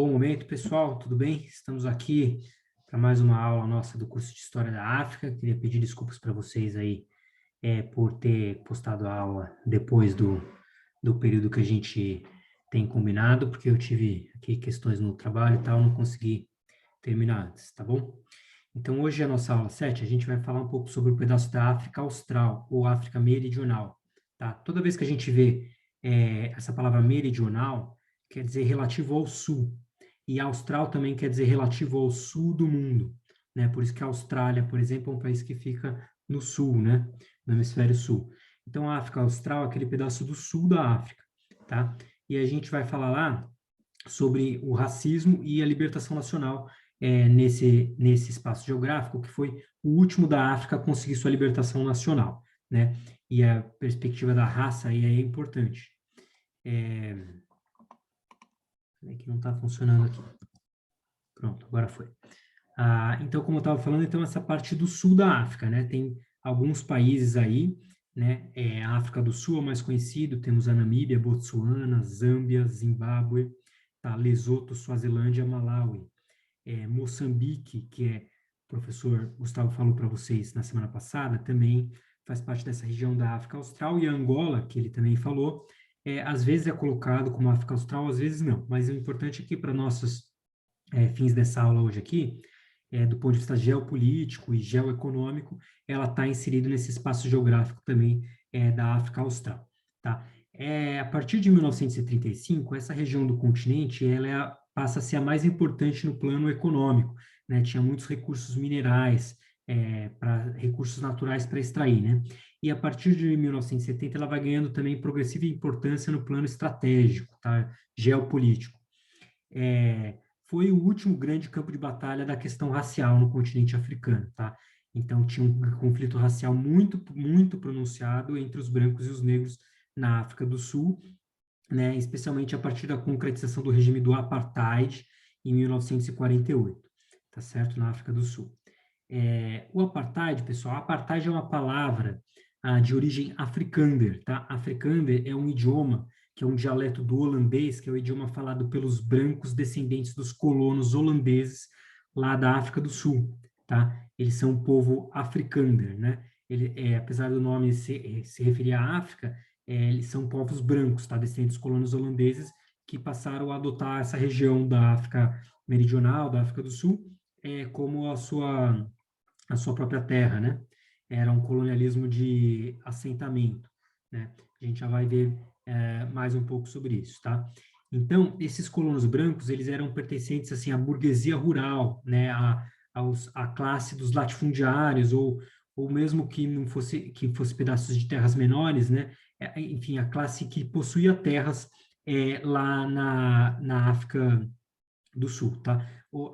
Bom momento, pessoal, tudo bem? Estamos aqui para mais uma aula nossa do curso de História da África. Queria pedir desculpas para vocês aí por ter postado a aula depois do período que a gente tem combinado, porque eu tive aqui questões no trabalho e tal, não consegui terminar antes, tá bom? Então, hoje é a nossa aula 7, a gente vai falar um pouco sobre o pedaço da África Austral, ou África Meridional, tá? Toda vez que a gente vê essa palavra meridional, quer dizer relativo ao sul, e austral também quer dizer relativo ao sul do mundo, né? Por isso que a Austrália, por exemplo, é um país que fica no sul, né? No hemisfério sul. Então, a África Austral é aquele pedaço do sul da África, tá? E a gente vai falar lá sobre o racismo e a libertação nacional nesse espaço geográfico, que foi o último da África a conseguir sua libertação nacional, né? E a perspectiva da raça aí é importante. Que não está funcionando aqui. Pronto, agora foi. Então, como eu estava falando, então essa parte do sul da África, né? Tem alguns países aí, né? A África do Sul é o mais conhecido, temos a Namíbia, Botsuana, Zâmbia, Zimbábue, tá? Lesoto, Suazilândia, Malawi, Moçambique, que o professor Gustavo falou para vocês na semana passada, também faz parte dessa região da África Austral, e Angola, que ele também falou, às vezes é colocado como África Austral, às vezes não, mas o importante aqui para nossos fins dessa aula hoje aqui, do ponto de vista geopolítico e geoeconômico, ela está inserida nesse espaço geográfico também da África Austral, tá? A partir de 1935, essa região do continente, passa a ser a mais importante no plano econômico, né? Tinha muitos recursos minerais, recursos naturais para extrair, né? E a partir de 1970, ela vai ganhando também progressiva importância no plano estratégico, tá? Geopolítico. Foi o último grande campo de batalha da questão racial no continente africano, tá? Então, tinha um conflito racial muito, muito pronunciado entre os brancos e os negros na África do Sul, né? Especialmente a partir da concretização do regime do Apartheid em 1948, tá certo? Na África do Sul. O Apartheid, pessoal, Apartheid é uma palavra de origem afrikaner, tá? Afrikaner é um idioma que é um dialeto do holandês, que é o idioma falado pelos brancos descendentes dos colonos holandeses lá da África do Sul, tá? Eles são um povo afrikaner, né? Apesar do nome se referir à África, eles são povos brancos, tá? Descendentes dos colonos holandeses que passaram a adotar essa região da África Meridional, da África do Sul, como a sua própria terra, né? Era um colonialismo de assentamento, né? A gente já vai ver mais um pouco sobre isso, tá? Então, esses colonos brancos, eles eram pertencentes, assim, à burguesia rural, né? À classe dos latifundiários, ou mesmo que fosse pedaços de terras menores, né? Enfim, a classe que possuía terras lá na África do Sul, tá?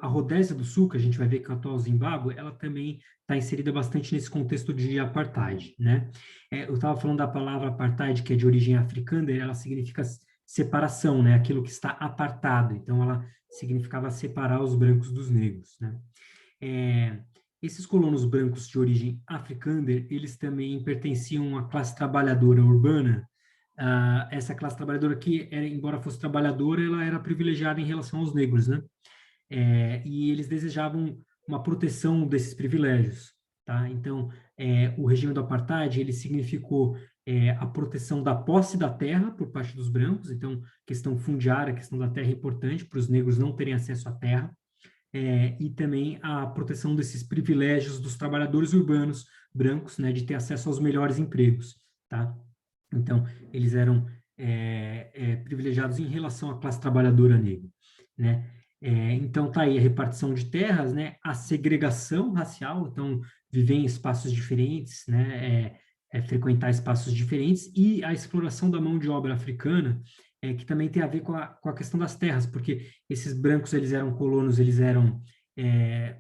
A Rodésia do Sul, que a gente vai ver que é o atual Zimbábue, ela também está inserida bastante nesse contexto de apartheid, né? Eu estava falando da palavra apartheid, que é de origem africana, ela significa separação, né? Aquilo que está apartado. Então, ela significava separar os brancos dos negros, né? Esses colonos brancos de origem africana, eles também pertenciam à classe trabalhadora urbana. Essa classe trabalhadora que, embora fosse trabalhadora, ela era privilegiada em relação aos negros, né? E eles desejavam uma proteção desses privilégios, tá? Então, o regime do apartheid, ele significou a proteção da posse da terra por parte dos brancos, então, questão fundiária, questão da terra é importante para os negros não terem acesso à terra, e também a proteção desses privilégios dos trabalhadores urbanos brancos, né, de ter acesso aos melhores empregos, tá? Então, eles eram privilegiados em relação à classe trabalhadora negra, né? Então, tá aí a repartição de terras, né? A segregação racial, então, viver em espaços diferentes, né? Frequentar espaços diferentes, e a exploração da mão de obra africana, que também tem a ver com a questão das terras, porque esses brancos, eles eram colonos, eles eram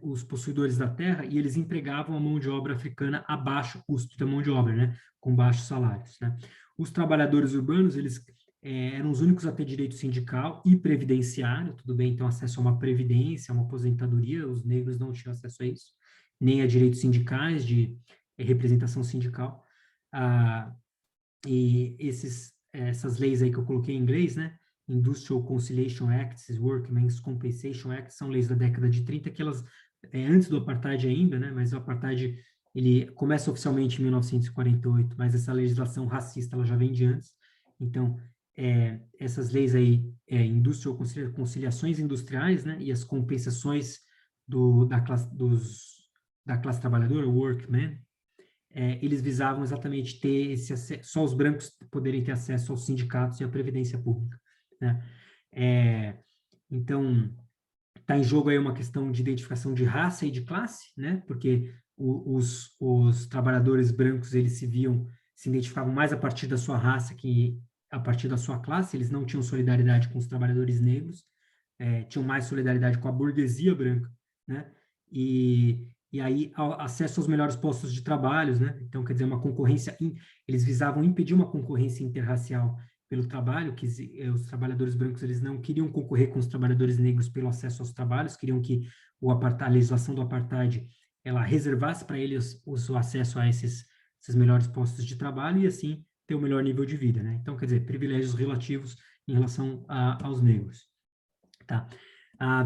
os possuidores da terra, e eles empregavam a mão de obra africana a baixo custo da mão de obra, né? Com baixos salários, né? Os trabalhadores urbanos, eles eram os únicos a ter direito sindical e previdenciário, tudo bem, então acesso a uma previdência, a uma aposentadoria, os negros não tinham acesso a isso, nem a direitos sindicais, de representação sindical. E essas leis aí que eu coloquei em inglês, né, Industrial Conciliation Acts, Workmen's Compensation Acts, são leis da década de 30, que elas, antes do apartheid ainda, né, mas o apartheid, ele começa oficialmente em 1948, mas essa legislação racista, ela já vem de antes. Então, essas leis aí, Industrial Conciliações Industriais, né, e as compensações da classe trabalhadora, workmen, eles visavam exatamente ter esse acesso, só os brancos poderem ter acesso aos sindicatos e à previdência pública, né? Então, está em jogo aí uma questão de identificação de raça e de classe, né? Porque os trabalhadores brancos, eles se identificavam mais a partir da sua raça que a partir da sua classe, eles não tinham solidariedade com os trabalhadores negros, tinham mais solidariedade com a burguesia branca, né? E aí, acesso aos melhores postos de trabalho, né? Então, quer dizer, uma concorrência, eles visavam impedir uma concorrência interracial pelo trabalho, que os trabalhadores brancos, eles não queriam concorrer com os trabalhadores negros pelo acesso aos trabalhos, queriam que a legislação do apartheid, ela reservasse para eles o acesso a esses melhores postos de trabalho e, assim, ter o melhor nível de vida, né? Então, quer dizer, privilégios relativos em relação aos negros, tá?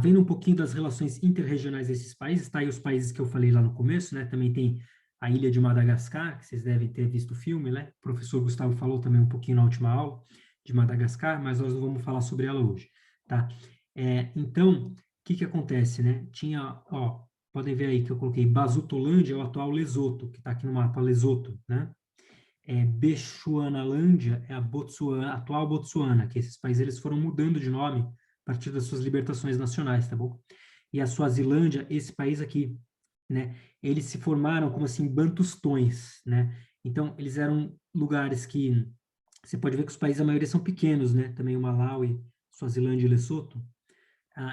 Vendo um pouquinho das relações interregionais desses países, tá aí os países que eu falei lá no começo, né? Também tem a ilha de Madagascar, que vocês devem ter visto o filme, né? O professor Gustavo falou também um pouquinho na última aula de Madagascar, mas nós não vamos falar sobre ela hoje, tá? Então, o que acontece, né? Tinha, ó, podem ver aí que eu coloquei Basutolândia, é o atual Lesoto, que está aqui no mapa, Lesoto, né? Bechuanalândia é a atual Botsuana, que esses países eles foram mudando de nome a partir das suas libertações nacionais, tá bom? E a Suazilândia, esse país aqui, né? Eles se formaram como assim bantustões, né? Então, eles eram lugares que você pode ver que os países, a maioria são pequenos, né? Também o Malawi, Suazilândia e Lesoto.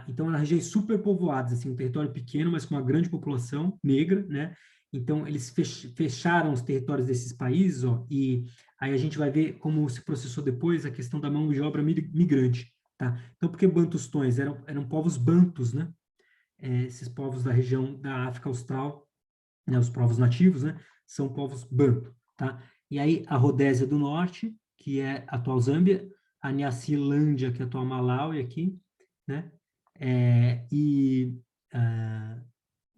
Então, eram regiões superpovoadas, assim, um território pequeno, mas com uma grande população negra, né? Então, eles fecharam os territórios desses países, ó, e aí a gente vai ver como se processou depois a questão da mão de obra migrante, tá? Então, por que bantustões? Eram povos bantus, né? Esses povos da região da África Austral, né, os povos nativos, né? São povos bantu, tá? E aí, a Rodésia do Norte, que é a atual Zâmbia, a Nyasilândia, que é a atual Malawi aqui, né? E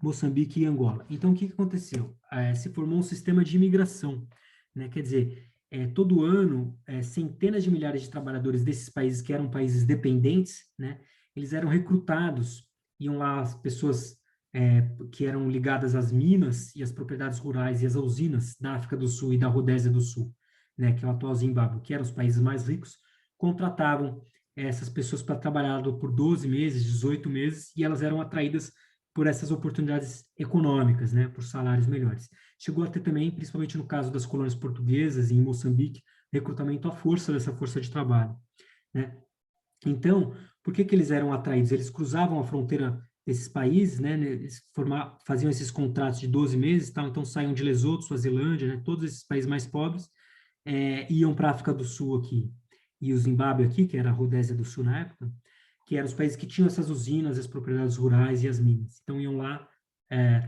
Moçambique e Angola. Então, o que aconteceu? Se formou um sistema de imigração, né? Quer dizer, todo ano, centenas de milhares de trabalhadores desses países que eram países dependentes, né? Eles eram recrutados, iam lá as pessoas que eram ligadas às minas e às propriedades rurais e às usinas da África do Sul e da Rodésia do Sul, né? Que é o atual Zimbábue, que eram os países mais ricos, contratavam essas pessoas para trabalhar por 12 meses, 18 meses, e elas eram atraídas por essas oportunidades econômicas, né, por salários melhores. Chegou a ter também, principalmente no caso das colônias portuguesas e em Moçambique, recrutamento à força dessa força de trabalho, né? Então, por que eles eram atraídos? Eles cruzavam a fronteira desses países, né, eles faziam esses contratos de 12 meses, tal, então saíam de Lesoto, Suazilândia, né, todos esses países mais pobres, iam para a África do Sul aqui, e o Zimbábue aqui, que era a Rodésia do Sul na época, que eram os países que tinham essas usinas, as propriedades rurais e as minas. Então, iam lá,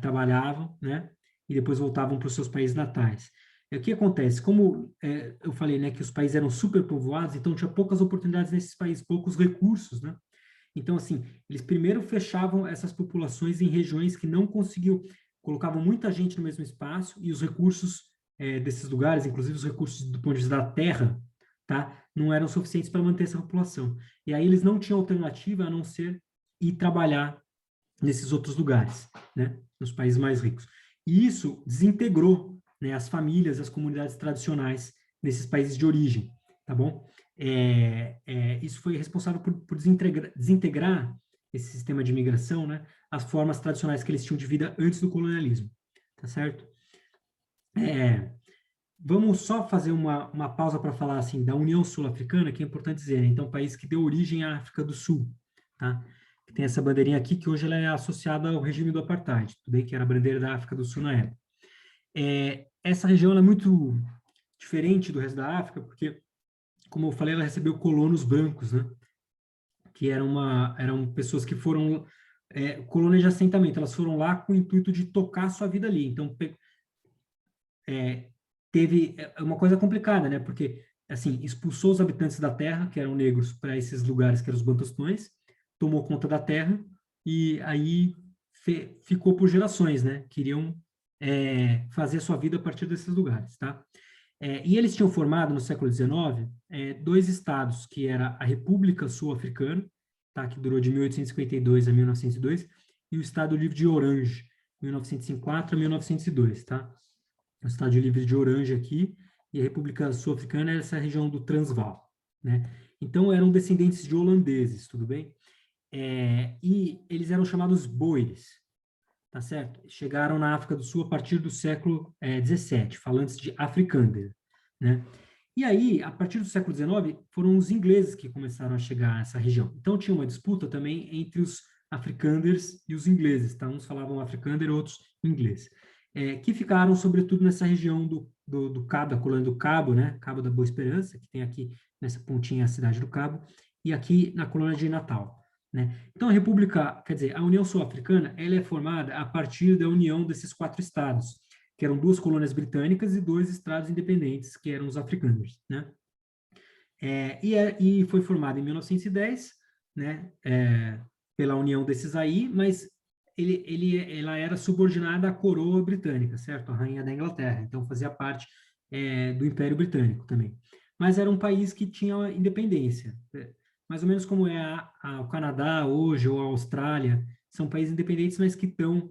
trabalhavam, né, e depois voltavam para os seus países natais. E o que acontece? Como eu falei, né, que os países eram superpovoados, então tinha poucas oportunidades nesses países, poucos recursos, né? Então, assim, eles primeiro fechavam essas populações em regiões que não conseguiam, colocavam muita gente no mesmo espaço e os recursos desses lugares, inclusive os recursos do ponto de vista da terra, tá, não eram suficientes para manter essa população. E aí eles não tinham alternativa a não ser ir trabalhar nesses outros lugares, né, nos países mais ricos. E isso desintegrou, né, as famílias, as comunidades tradicionais desses países de origem, tá bom? Isso foi responsável por desintegrar esse sistema de imigração, né, as formas tradicionais que eles tinham de vida antes do colonialismo, tá certo? Vamos só fazer uma pausa para falar assim da União Sul-Africana, que é importante dizer, né? Então, país que deu origem à África do Sul, tá? Que tem essa bandeirinha aqui que hoje ela é associada ao regime do apartheid, tudo bem que era a bandeira da África do Sul na época. Essa região é muito diferente do resto da África, porque, como eu falei, ela recebeu colonos brancos, né? Que eram pessoas que foram colônias de assentamento, elas foram lá com o intuito de tocar a sua vida ali. Então, teve uma coisa complicada, né? Porque assim, expulsou os habitantes da terra, que eram negros, para esses lugares que eram os Bantustões, tomou conta da terra e aí ficou por gerações, né? Queriam fazer sua vida a partir desses lugares, tá? E eles tinham formado, no século XIX, dois estados, que era a República Sul-Africana, tá? Que durou de 1852 a 1902, e o Estado Livre de Orange, 1904 a 1902, tá? O Estado Livre de Orange aqui, e a República Sul-Africana é essa região do Transvaal, né? Então, eram descendentes de holandeses, tudo bem? E eles eram chamados boeres, tá certo? Chegaram na África do Sul a partir do século XVII, falantes de Afrikaner, né? E aí, a partir do século XIX, foram os ingleses que começaram a chegar nessa região. Então, tinha uma disputa também entre os Afrikaners e os ingleses, tá? Uns falavam Afrikaner, outros inglês. Que ficaram, sobretudo, nessa região do Cabo, da colônia do Cabo, né? Cabo da Boa Esperança, que tem aqui nessa pontinha a cidade do Cabo, e aqui na colônia de Natal, né? Então, a República, quer dizer, a União Sul-Africana, ela é formada a partir da união desses 4 estados, que eram 2 colônias britânicas e 2 estados independentes, que eram os africanos, né? E foi formada em 1910, né? Pela união desses aí, mas ela era subordinada à coroa britânica, certo? A rainha da Inglaterra, então fazia parte do Império Britânico também. Mas era um país que tinha independência, mais ou menos como é o Canadá hoje, ou a Austrália, são países independentes, mas que estão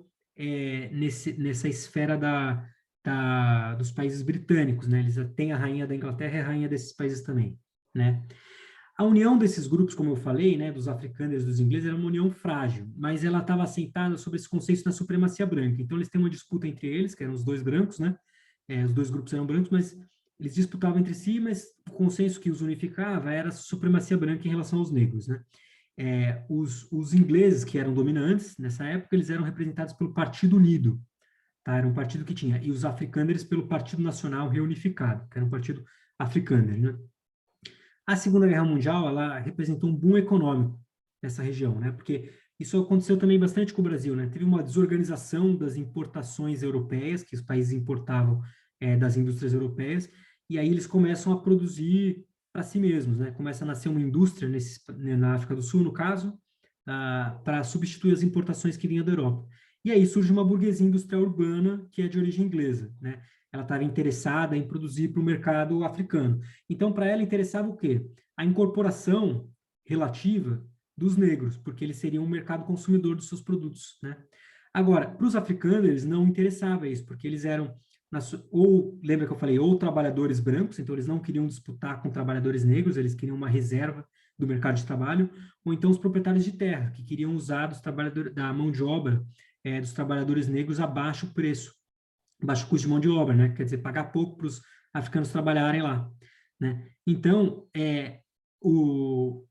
nessa esfera dos países britânicos, né? Eles têm a rainha da Inglaterra e a rainha desses países também, né? A união desses grupos, como eu falei, né, dos africanos e dos ingleses, era uma união frágil, mas ela estava assentada sobre esse conceito da supremacia branca. Então, eles têm uma disputa entre eles, que eram os 2 brancos, né? Os 2 grupos eram brancos, mas eles disputavam entre si, mas o consenso que os unificava era a supremacia branca em relação aos negros, né? Os ingleses, que eram dominantes nessa época, eles eram representados pelo Partido Unido, tá? Era um partido que tinha, e os africâners pelo Partido Nacional Reunificado, que era um partido africâner, né? A Segunda Guerra Mundial, ela representou um boom econômico nessa região, né? Porque isso aconteceu também bastante com o Brasil, né? Teve uma desorganização das importações europeias, que os países importavam das indústrias europeias, e aí eles começam a produzir para si mesmos, né? Começa a nascer uma indústria na África do Sul, no caso, para substituir as importações que vinham da Europa. E aí surge uma burguesia industrial urbana que é de origem inglesa, né? Ela estava interessada em produzir para o mercado africano. Então, para ela, interessava o quê? A incorporação relativa dos negros, porque eles seriam um mercado consumidor dos seus produtos, né? Agora, para os africanos, eles não interessava isso, porque eles eram, lembra que eu falei, ou trabalhadores brancos, então eles não queriam disputar com trabalhadores negros, eles queriam uma reserva do mercado de trabalho, ou então os proprietários de terra, que queriam usar da mão de obra dos trabalhadores negros a baixo preço, baixo custo de mão de obra, né? Quer dizer, pagar pouco para os africanos trabalharem lá, né? Então,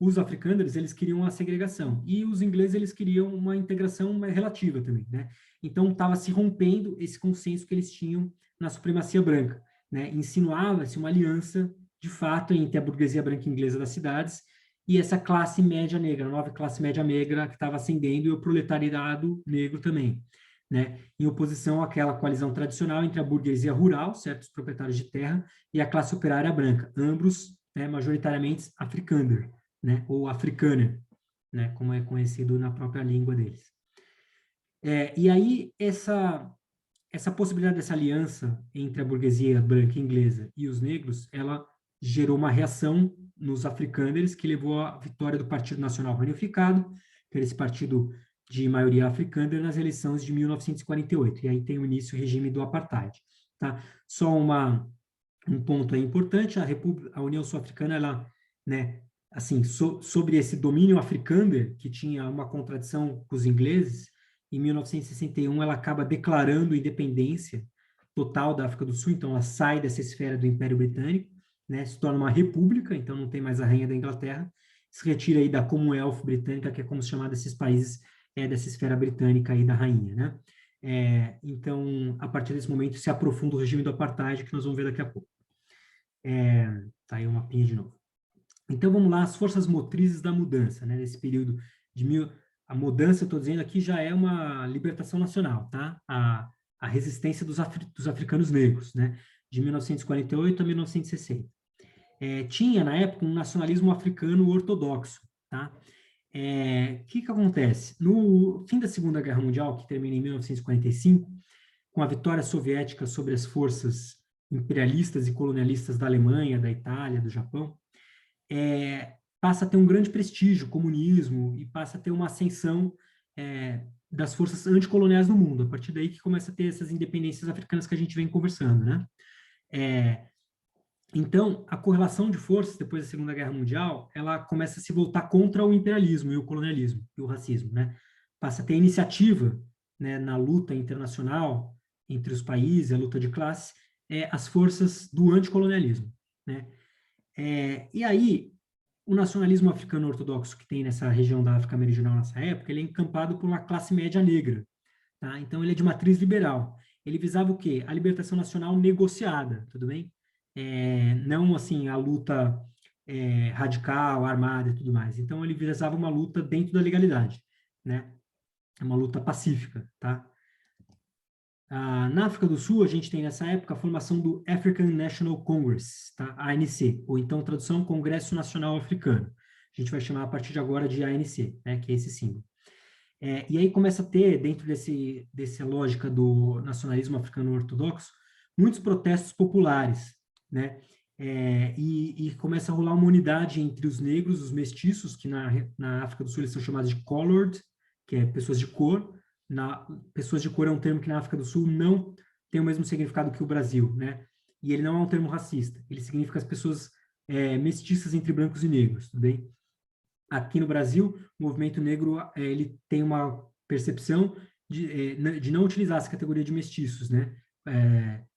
os africanos, eles queriam a segregação, e os ingleses, eles queriam uma integração relativa também, né? Então, estava se rompendo esse consenso que eles tinham na supremacia branca, né? Insinuava-se uma aliança, de fato, entre a burguesia branca inglesa das cidades e essa classe média negra, a nova classe média negra que estava ascendendo, e o proletariado negro também, né, em oposição àquela coalizão tradicional entre a burguesia rural, certos proprietários de terra, e a classe operária branca, ambos, né, majoritariamente afrikaner, né, ou afrikaner, né, como é conhecido na própria língua deles. E aí, essa possibilidade dessa aliança entre a burguesia branca inglesa e os negros, ela gerou uma reação nos afrikaners que levou à vitória do Partido Nacional Reunificado, que era esse partido de maioria africana nas eleições de 1948, e aí tem o início do regime do apartheid, tá? Só um ponto aí importante, a União Sul-Africana, ela, né, assim, sobre esse domínio africano, que tinha uma contradição com os ingleses, em 1961 ela acaba declarando independência total da África do Sul, então ela sai dessa esfera do Império Britânico, né, se torna uma república, então não tem mais a rainha da Inglaterra, se retira aí da Commonwealth britânica, que é como se chamar desses países dessa esfera britânica aí da rainha, né? Então, a partir desse momento, se aprofunda o regime do apartheid, que nós vamos ver daqui a pouco. Tá aí o mapinha de novo. Então, vamos lá, as forças motrizes da mudança, né? Nesse período a mudança, eu estou dizendo aqui, já é uma libertação nacional, tá? A resistência dos africanos negros, né? De 1948 a 1960. tinha, na época, um nacionalismo africano ortodoxo, tá? Que acontece? No fim da Segunda Guerra Mundial, que termina em 1945, com a vitória soviética sobre as forças imperialistas e colonialistas da Alemanha, da Itália, do Japão, passa a ter um grande prestígio o comunismo e passa a ter uma ascensão das forças anticoloniais no mundo. A partir daí que começa a ter essas independências africanas que a gente vem conversando, né? Então, a correlação de forças depois da Segunda Guerra Mundial, ela começa a se voltar contra o imperialismo e o colonialismo e o racismo, né? Passa a ter iniciativa, né, na luta internacional entre os países, a luta de classe, as forças do anticolonialismo, né? E aí, o nacionalismo africano ortodoxo que tem nessa região da África Meridional nessa época, ele é encampado por uma classe média negra, tá? Então, ele é de matriz liberal. Ele visava o quê? A libertação nacional negociada, tudo bem? Não, assim, a luta radical, armada e tudo mais. Então, ele visava uma luta dentro da legalidade, né? Uma luta pacífica, tá? Na África do Sul, a gente tem nessa época a formação do African National Congress, tá? ANC, ou então tradução Congresso Nacional Africano. A gente vai chamar a partir de agora de ANC, né? Que é esse símbolo. E aí começa a ter, dentro dessa lógica do nacionalismo africano ortodoxo, muitos protestos populares, né? E começa a rolar uma unidade entre os negros, os mestiços, que na África do Sul eles são chamados de colored, que é pessoas de cor. Pessoas de cor é um termo que na África do Sul não tem o mesmo significado que o Brasil, né? E ele não é um termo racista, ele significa as pessoas mestiças entre brancos e negros, tudo bem? Aqui no Brasil, o movimento negro ele tem uma percepção de não utilizar essa categoria de mestiços, né?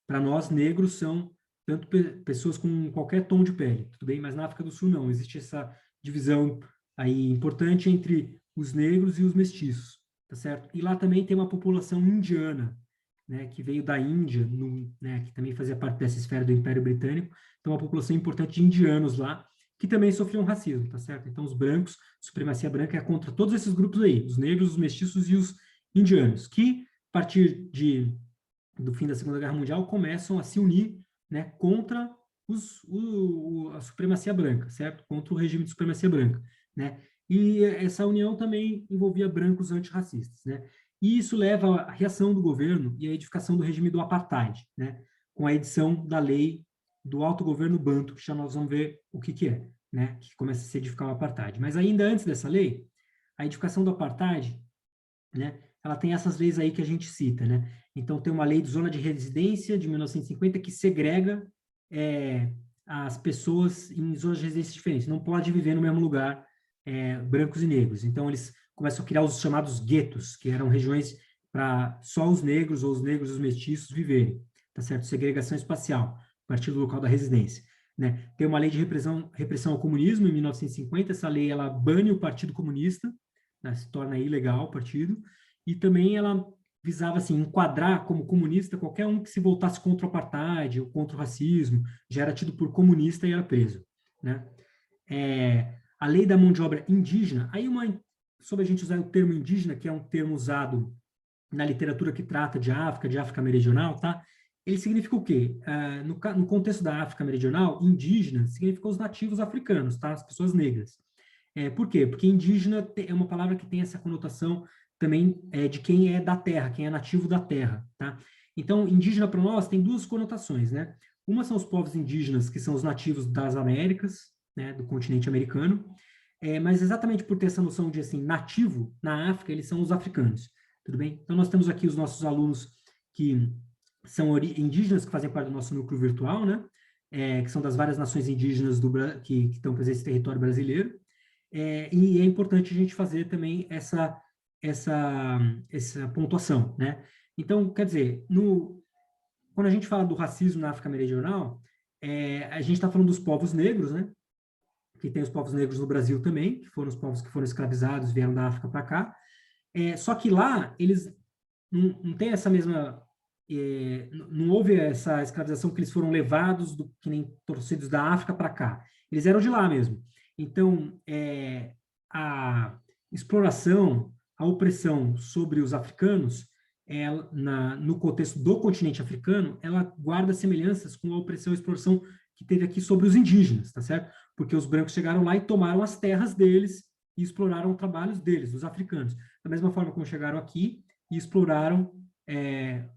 Para nós, negros são tanto pessoas com qualquer tom de pele, tudo bem? Mas na África do Sul não, existe essa divisão aí importante entre os negros e os mestiços, tá certo? E lá também tem uma população indiana, né? Que veio da Índia, né? Que também fazia parte dessa esfera do Império Britânico, então uma população importante de indianos lá, que também sofriam racismo, tá certo? Então, os brancos, supremacia branca é contra todos esses grupos aí, os negros, os mestiços e os indianos, que, a partir do fim da Segunda Guerra Mundial, começam a se unir, né, contra a supremacia branca, certo? Contra o regime de supremacia branca, né? E essa união também envolvia brancos antirracistas, né? E isso leva à reação do governo e à edificação do regime do apartheid, né? Com a edição da lei do autogoverno banto, que já nós vamos ver o que é, né? Que começa a se edificar o apartheid. Mas ainda antes dessa lei, a edificação do apartheid, né? Ela tem essas leis aí que a gente cita, né? Então, tem uma lei de zona de residência de 1950 que segrega as pessoas em zonas de residência diferentes. Não pode viver no mesmo lugar brancos e negros. Então, eles começam a criar os chamados guetos, que eram regiões para só os negros ou os negros e os mestiços viverem, tá certo? Segregação espacial, a partir do local da residência, né? Tem uma lei de repressão ao comunismo, em 1950, essa lei, ela bane o Partido Comunista, né? Se torna ilegal o partido, e também ela visava, assim, enquadrar como comunista qualquer um que se voltasse contra o apartheid ou contra o racismo, já era tido por comunista e era preso, né? A lei da mão de obra indígena, aí sobre a gente usar o termo indígena, que é um termo usado na literatura que trata de África Meridional, tá? Ele significa o quê? No contexto da África Meridional, indígena significa os nativos africanos, tá? As pessoas negras. Por quê? Porque indígena é uma palavra que tem essa conotação também de quem é da terra, quem é nativo da terra, tá? Então, indígena para nós tem duas conotações, né? Uma são os povos indígenas, que são os nativos das Américas, né, do continente americano, mas exatamente por ter essa noção de, assim, nativo, na África, eles são os africanos, tudo bem? Então, nós temos aqui os nossos alunos que são indígenas, que fazem parte do nosso núcleo virtual, né? Que são das várias nações indígenas que estão presentes no território brasileiro, e é importante a gente fazer também essa pontuação, né? Então, quer dizer, quando a gente fala do racismo na África Meridional, a gente está falando dos povos negros, né? Que tem os povos negros no Brasil também, que foram os povos que foram escravizados, vieram da África para cá. Só que lá, eles não têm essa mesma... não houve essa escravização que eles foram levados, que nem torcidos da África para cá. Eles eram de lá mesmo. Então, a exploração, a opressão sobre os africanos, no contexto do continente africano, ela guarda semelhanças com a opressão e exploração que teve aqui sobre os indígenas, tá certo? Porque os brancos chegaram lá e tomaram as terras deles e exploraram os trabalhos deles, dos africanos. Da mesma forma como chegaram aqui e exploraram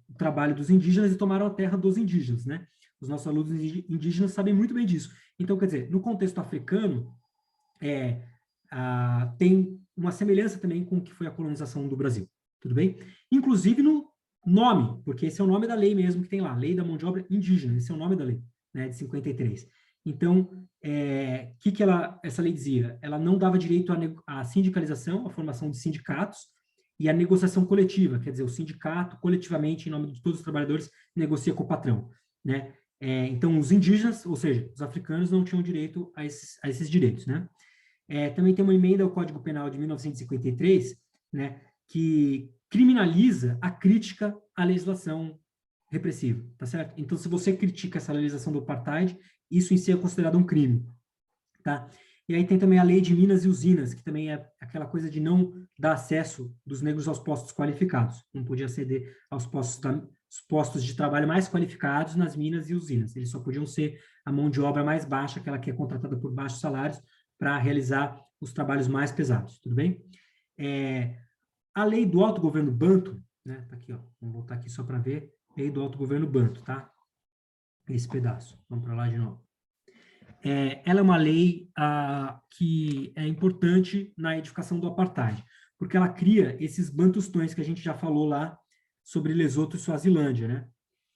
o trabalho dos indígenas e tomaram a terra dos indígenas, né? Os nossos alunos indígenas sabem muito bem disso. Então, quer dizer, no contexto africano, tem uma semelhança também com o que foi a colonização do Brasil, tudo bem? Inclusive no nome, porque esse é o nome da lei mesmo que tem lá, Lei da Mão de Obra Indígena, esse é o nome da lei, né, de 53. Então, que essa lei dizia? Ela não dava direito à sindicalização, à formação de sindicatos e à negociação coletiva, quer dizer, o sindicato, coletivamente, em nome de todos os trabalhadores, negocia com o patrão, né? Então, os indígenas, ou seja, os africanos, não tinham direito a esses direitos, né? Também tem uma emenda ao Código Penal de 1953, né, que criminaliza a crítica à legislação repressiva, tá certo? Então, se você critica essa legislação do apartheid, isso em si é considerado um crime, tá? E aí tem também a lei de minas e usinas, que também é aquela coisa de não dar acesso dos negros aos postos qualificados. Não podia aceder aos postos de trabalho mais qualificados nas minas e usinas. Eles só podiam ser a mão de obra mais baixa, aquela que é contratada por baixos salários, para realizar os trabalhos mais pesados, tudo bem? A lei do autogoverno Banto, né, tá aqui, ó, vamos voltar aqui só para ver, lei do autogoverno Banto, tá? Esse pedaço, vamos para lá de novo. Ela é uma lei que é importante na edificação do apartheid, porque ela cria esses bantustões que a gente já falou lá sobre Lesoto e Suazilândia, né?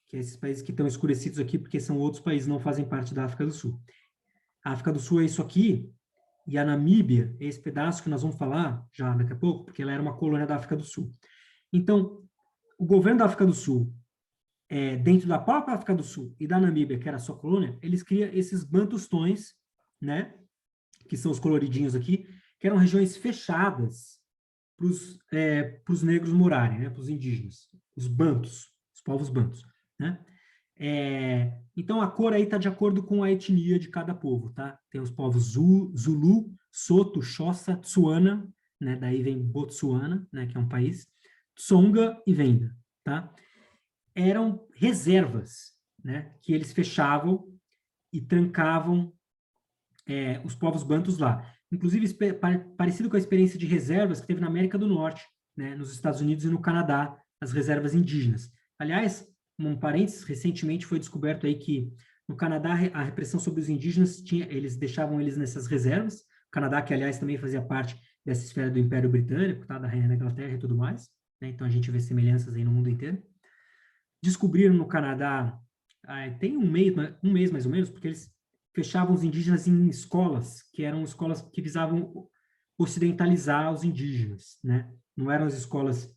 Que é esses países que estão escurecidos aqui, porque são outros países, não fazem parte da África do Sul. A África do Sul é isso aqui, e a Namíbia é esse pedaço que nós vamos falar já daqui a pouco, porque ela era uma colônia da África do Sul. Então, o governo da África do Sul, dentro da própria África do Sul e da Namíbia, que era a sua colônia, eles criam esses bantustões, né, que são os coloridinhos aqui, que eram regiões fechadas para os negros morarem, né, para os indígenas, os bantus, os povos bantus, né? Então, a cor aí está de acordo com a etnia de cada povo, tá? Tem os povos Zulu, Soto, Xhosa, Tswana, né? Daí vem Botsuana, né? Que é um país, Tsonga e Venda, tá? Eram reservas, né? Que eles fechavam e trancavam os povos bantus lá. Inclusive, parecido com a experiência de reservas que teve na América do Norte, né? Nos Estados Unidos e no Canadá, as reservas indígenas. Aliás, um parênteses, recentemente foi descoberto aí que no Canadá a repressão sobre os indígenas, eles deixavam eles nessas reservas, o Canadá que, aliás, também fazia parte dessa esfera do Império Britânico, tá, da Rainha da Inglaterra e tudo mais, né, então a gente vê semelhanças aí no mundo inteiro. Descobriram no Canadá, tem um mês mais ou menos, porque eles fechavam os indígenas em escolas, que eram escolas que visavam ocidentalizar os indígenas, né, não eram as escolas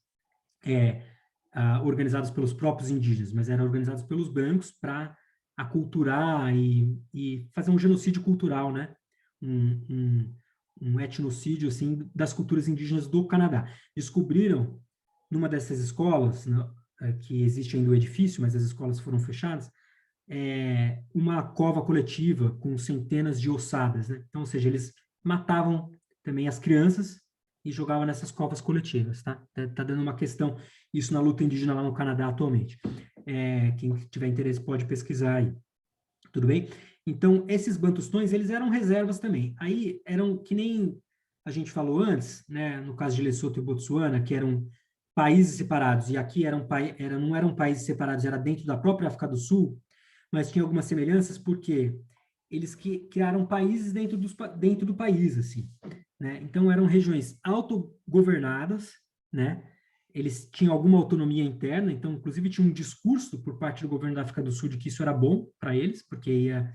organizados pelos próprios indígenas, mas eram organizados pelos brancos para aculturar e fazer um genocídio cultural, né? Um etnocídio, assim, das culturas indígenas do Canadá. Descobriram, numa dessas escolas, né, que existe ainda o edifício, mas as escolas foram fechadas, uma cova coletiva com centenas de ossadas, né? Então, ou seja, eles matavam também as crianças e jogavam nessas covas coletivas, tá? Tá dando uma questão, isso na luta indígena lá no Canadá atualmente. Quem tiver interesse pode pesquisar aí. Tudo bem? Então, esses bantustões, eles eram reservas também. Aí, eram que nem a gente falou antes, né? No caso de Lesoto e Botsuana, que eram países separados, e aqui não eram países separados, era dentro da própria África do Sul, mas tinha algumas semelhanças, porque eles criaram países dentro do país, assim, né? Então, eram regiões autogovernadas, né? Eles tinham alguma autonomia interna, então, inclusive, tinha um discurso por parte do governo da África do Sul de que isso era bom para eles, porque ia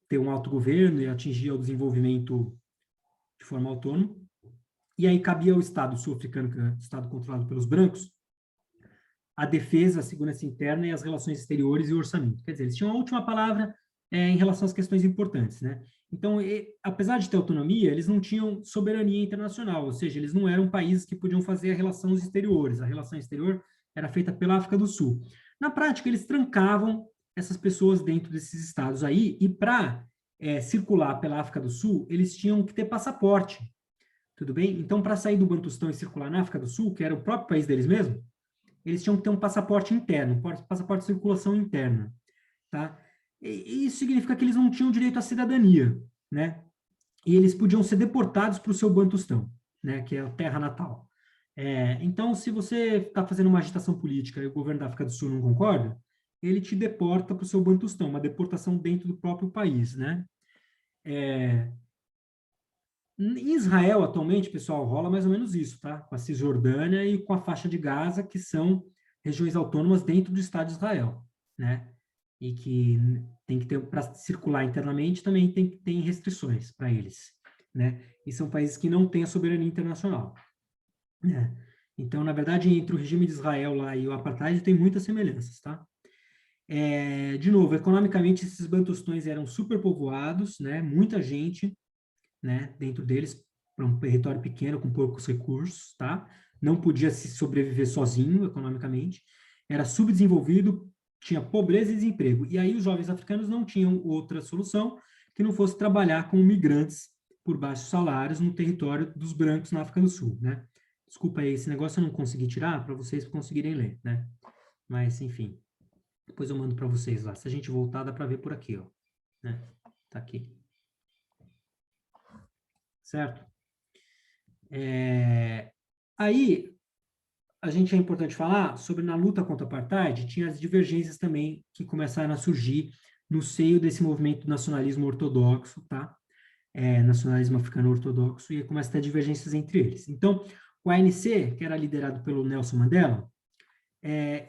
ter um autogoverno e atingir o desenvolvimento de forma autônoma. E aí cabia ao Estado sul-africano, que é o Estado controlado pelos brancos, a defesa, a segurança interna e as relações exteriores e o orçamento. Quer dizer, eles tinham a última palavra em relação às questões importantes, né? Então, apesar de ter autonomia, eles não tinham soberania internacional, ou seja, eles não eram países que podiam fazer a relação exteriores. A relação exterior era feita pela África do Sul. Na prática, eles trancavam essas pessoas dentro desses estados aí, e para circular pela África do Sul, eles tinham que ter passaporte, tudo bem? Então, para sair do Bantustão e circular na África do Sul, que era o próprio país deles mesmo, eles tinham que ter um passaporte interno, um passaporte de circulação interna, tá? E isso significa que eles não tinham direito à cidadania, né? E eles podiam ser deportados para o seu Bantustão, né? Que é a terra natal. Então, se você está fazendo uma agitação política e o governo da África do Sul não concorda, ele te deporta para o seu Bantustão, uma deportação dentro do próprio país, né? É, Em Israel, atualmente, pessoal, rola mais ou menos isso, tá? Com a Cisjordânia e com a faixa de Gaza, que são regiões autônomas dentro do Estado de Israel, né? E que tem que ter, para circular internamente, também tem restrições para eles, né? E são países que não têm a soberania internacional, né? Então, na verdade, entre o regime de Israel lá e o apartheid tem muitas semelhanças, tá? De novo, economicamente, esses bantustões eram superpovoados, né? Muita gente, né, dentro deles, para um território pequeno, com poucos recursos, tá? Não podia se sobreviver sozinho, economicamente, era subdesenvolvido, tinha pobreza e desemprego. E aí os jovens africanos não tinham outra solução que não fosse trabalhar como migrantes por baixos salários no território dos brancos na África do Sul, né? Desculpa aí, esse negócio eu não consegui tirar para vocês conseguirem ler, né? Mas, enfim, depois eu mando para vocês lá. Se a gente voltar, dá para ver por aqui, ó. Né? Tá aqui. Certo? Aí, a gente é importante falar sobre na luta contra o apartheid, tinha as divergências também que começaram a surgir no seio desse movimento nacionalismo ortodoxo, tá? Nacionalismo africano ortodoxo, e começa a ter divergências entre eles. Então, o ANC, que era liderado pelo Nelson Mandela,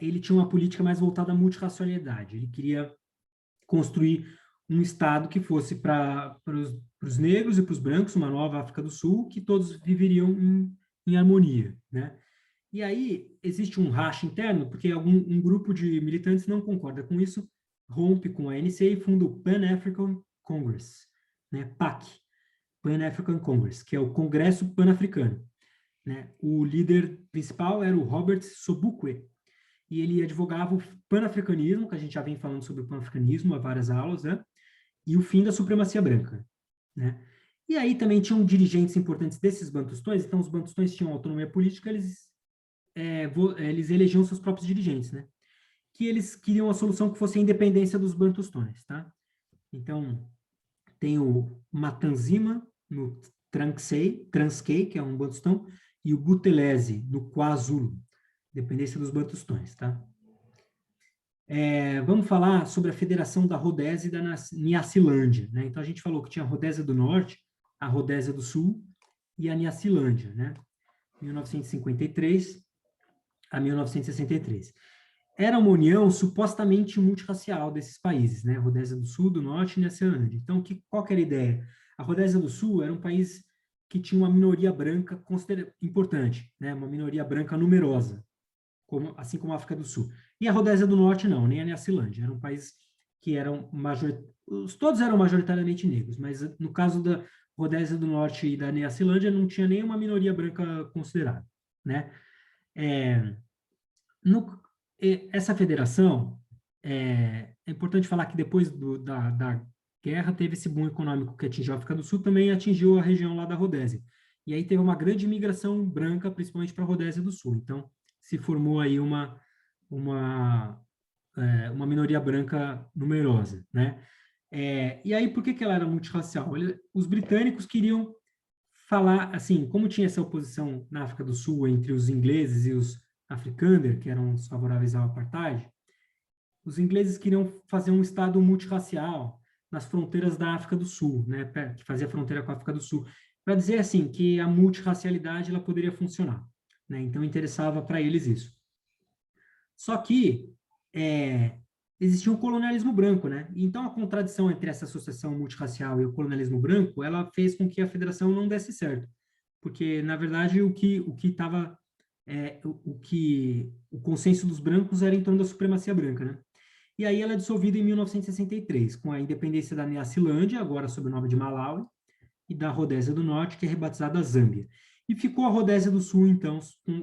ele tinha uma política mais voltada à multirracialidade. Ele queria construir um Estado que fosse para os negros e para os brancos, uma nova África do Sul, que todos viveriam em harmonia, né? E aí existe um racha interno, porque um grupo de militantes não concorda com isso, rompe com a ANC e funda o Pan-African Congress, né? PAC, Pan-African Congress, que é o Congresso Pan-Africano, né? O líder principal era o Robert Sobukwe, e ele advogava o panafricanismo, que a gente já vem falando sobre o panafricanismo há várias aulas, né? E o fim da supremacia branca, né? E aí também tinham dirigentes importantes desses bantustões, então os bantustões tinham autonomia política, eles elegiam seus próprios dirigentes, né? Que eles queriam uma solução que fosse a independência dos bantustões, tá? Então, tem o Matanzima, no Transkei, que é um bantustão, e o Buthelezi, no KwaZulu, dependência dos bantustões, tá? Vamos falar sobre a Federação da Rodésia e da Niacilândia, né? Então, a gente falou que tinha a Rodésia do Norte, a Rodésia do Sul e a Niacilândia, né? 1953 a 1963. Era uma união supostamente multirracial desses países, né? Rodésia do Sul, do Norte e Niacilândia. Então, qual que era a ideia? A Rodésia do Sul era um país que tinha uma minoria branca importante, né? Uma minoria branca numerosa, assim como a África do Sul. E a Rodésia do Norte não, nem a Niacilândia. Era um país que todos eram majoritariamente negros, mas no caso da Rodésia do Norte e da Niacilândia não tinha nenhuma minoria branca considerada, né? É, no, Essa federação, é importante falar que depois da guerra teve esse boom econômico que atingiu a África do Sul, também atingiu a região lá da Rodésia. E aí teve uma grande migração branca, principalmente para a Rodésia do Sul. Então, se formou aí uma, uma minoria branca numerosa, né? E aí, por que ela era multirracial? Os britânicos queriam falar, assim, como tinha essa oposição na África do Sul entre os ingleses e os afrikaner, que eram os favoráveis ao apartheid, os ingleses queriam fazer um Estado multirracial nas fronteiras da África do Sul, né, que fazia fronteira com a África do Sul, para dizer, assim, que a multirracialidade ela poderia funcionar, né, então interessava para eles isso. Só que existia um colonialismo branco, né? Então a contradição entre essa associação multirracial e o colonialismo branco, ela fez com que a federação não desse certo, porque na verdade o que estava o consenso dos brancos era em torno da supremacia branca, né? E aí ela é dissolvida em 1963, com a independência da Nyasaland, agora sob o nome de Malawi, e da Rodésia do Norte, que é rebatizada Zâmbia. E ficou a Rodésia do Sul, então,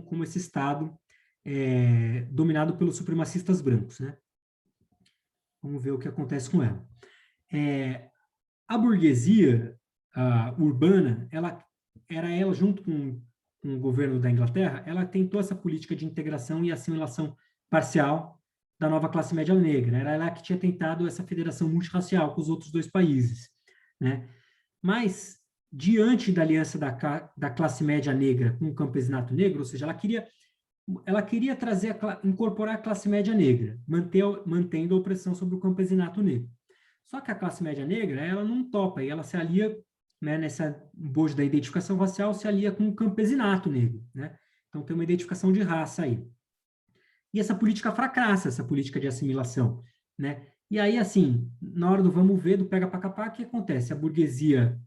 como esse estado dominado pelos supremacistas brancos, né? Vamos ver o que acontece com ela. A burguesia urbana, ela junto com o governo da Inglaterra, ela tentou essa política de integração e assimilação parcial da nova classe média negra. Era ela que tinha tentado essa federação multirracial com os outros dois países, né? Mas, diante da aliança da classe média negra com o campesinato negro, ou seja, ela queria trazer, incorporar a classe média negra, mantendo a opressão sobre o campesinato negro. Só que a classe média negra, ela não topa, e ela se alia, né, nessa bojo da identificação racial, se alia com o campesinato negro, né? Então tem uma identificação de raça aí. E essa política fracassa, essa política de assimilação, né? E aí, assim, na hora do vamos ver, do pega para capar, o que acontece? A burguesia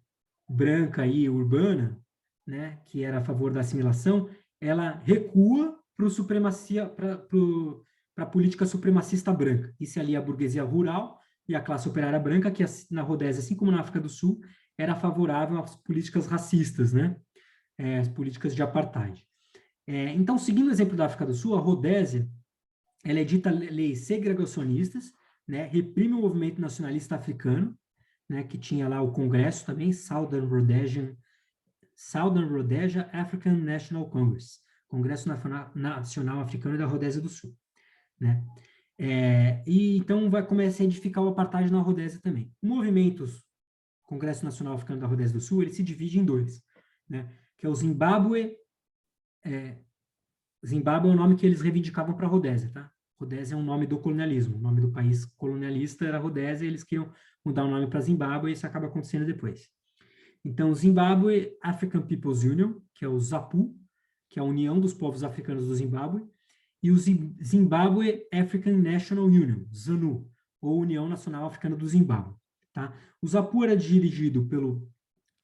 branca e urbana, né, que era a favor da assimilação, ela recua para a política supremacista branca. Isso ali a burguesia rural e a classe operária branca, que na Rodésia, assim como na África do Sul, era favorável às políticas racistas, né? As políticas de apartheid. Então, seguindo o exemplo da África do Sul, a Rodésia, ela edita leis segregacionistas, né? Reprime o movimento nacionalista africano, né? Que tinha lá o Congresso também, Southern Rhodesia African National Congress, Congresso Nacional Africano da Rodésia do Sul, né? E então vai começar a edificar o apartheid na Rodésia também. O movimento Congresso Nacional Africano da Rodésia do Sul, ele se divide em dois, né? Que é o Zimbábue. Zimbábue é o nome que eles reivindicavam para a Rodésia, tá? Rodésia é um nome do colonialismo, o nome do país colonialista era Rodésia, e eles queriam mudar o nome para Zimbábue, e isso acaba acontecendo depois. Então, Zimbábue African People's Union, que é o ZAPU, que é a União dos Povos Africanos do Zimbábue, e o Zimbabwe African National Union, ZANU, ou União Nacional Africana do Zimbábue. Tá? O ZAPU era dirigido pelo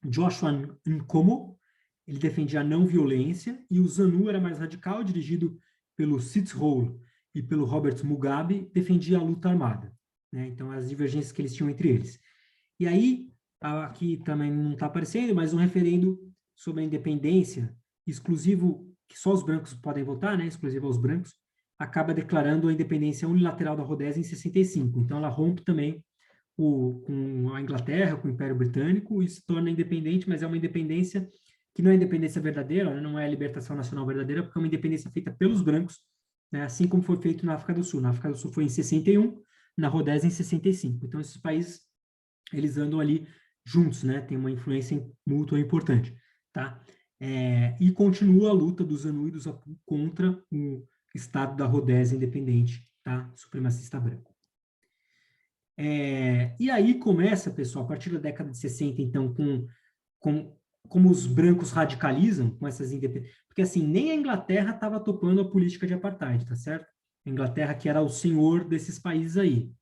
Joshua Nkomo, ele defendia a não violência, e o ZANU era mais radical, dirigido pelo Sithole e pelo Robert Mugabe, defendia a luta armada, né? Então, as divergências que eles tinham entre eles. E aí, aqui também não está aparecendo, mas um referendo sobre a independência exclusivo, que só os brancos podem votar, né? Exclusivo aos brancos, acaba declarando a independência unilateral da Rodésia em 65. Então, ela rompe também com a Inglaterra, com o Império Britânico, e se torna independente, mas é uma independência que não é independência verdadeira, né? Não é a libertação nacional verdadeira, porque é uma independência feita pelos brancos, né? Assim como foi feito na África do Sul. Na África do Sul foi em 61, na Rodésia em 65. Então, esses países, eles andam ali juntos, né? Tem uma influência mútua importante, tá? E continua a luta do ZANU e do ZAPU contra o Estado da Rodésia independente, tá? Supremacista branco. E aí começa, pessoal, a partir da década de 60, então, como os brancos radicalizam com essas independências, porque assim, nem a Inglaterra estava topando a política de apartheid, tá certo? A Inglaterra que era o senhor desses países aí,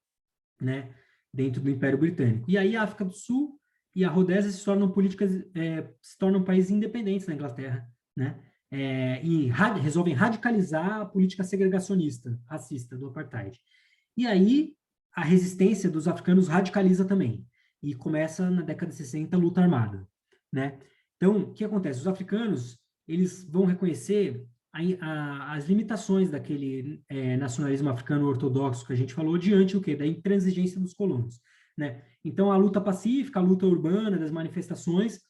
né? Dentro do Império Britânico. E aí a África do Sul e a Rodésia se tornam países independentes na Inglaterra, né? E resolvem radicalizar a política segregacionista, racista do apartheid. E aí a resistência dos africanos radicaliza também. E começa na década de 60 a luta armada, né? Então, o que acontece? Os africanos, eles vão reconhecer as limitações daquele nacionalismo africano ortodoxo que a gente falou diante o quê? Da intransigência dos colonos, né? Então, a luta pacífica, a luta urbana, das manifestações,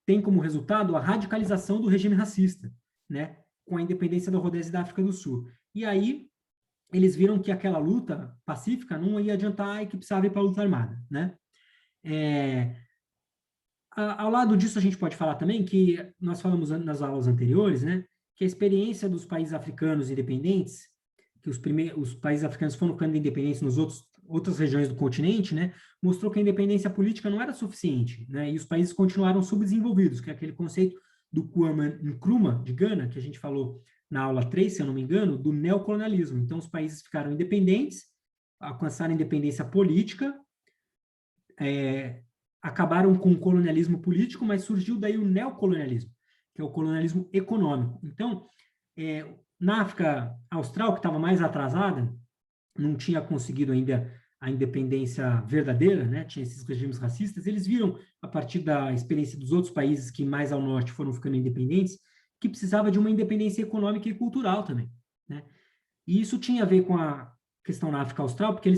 tem como resultado a radicalização do regime racista, né? Com a independência da Rodésia e da África do Sul. E aí, eles viram que aquela luta pacífica não ia adiantar e que precisava ir para a luta armada, né? Ao lado disso, a gente pode falar também que nós falamos nas aulas anteriores, né? Que a experiência dos países africanos independentes, que os países africanos foram ficando independentes nas outras regiões do continente, né? Mostrou que a independência política não era suficiente, né? E os países continuaram subdesenvolvidos, que é aquele conceito do Kwame Nkrumah, de Gana, que a gente falou na aula 3, se eu não me engano, do neocolonialismo. Então, os países ficaram independentes, alcançaram independência política, acabaram com o colonialismo político, mas surgiu daí o neocolonialismo, que é o colonialismo econômico. Então, na África Austral, que estava mais atrasada, não tinha conseguido ainda a independência verdadeira, né? Tinha esses regimes racistas, eles viram, a partir da experiência dos outros países que mais ao norte foram ficando independentes, que precisava de uma independência econômica e cultural também, né? E isso tinha a ver com a questão na África Austral, porque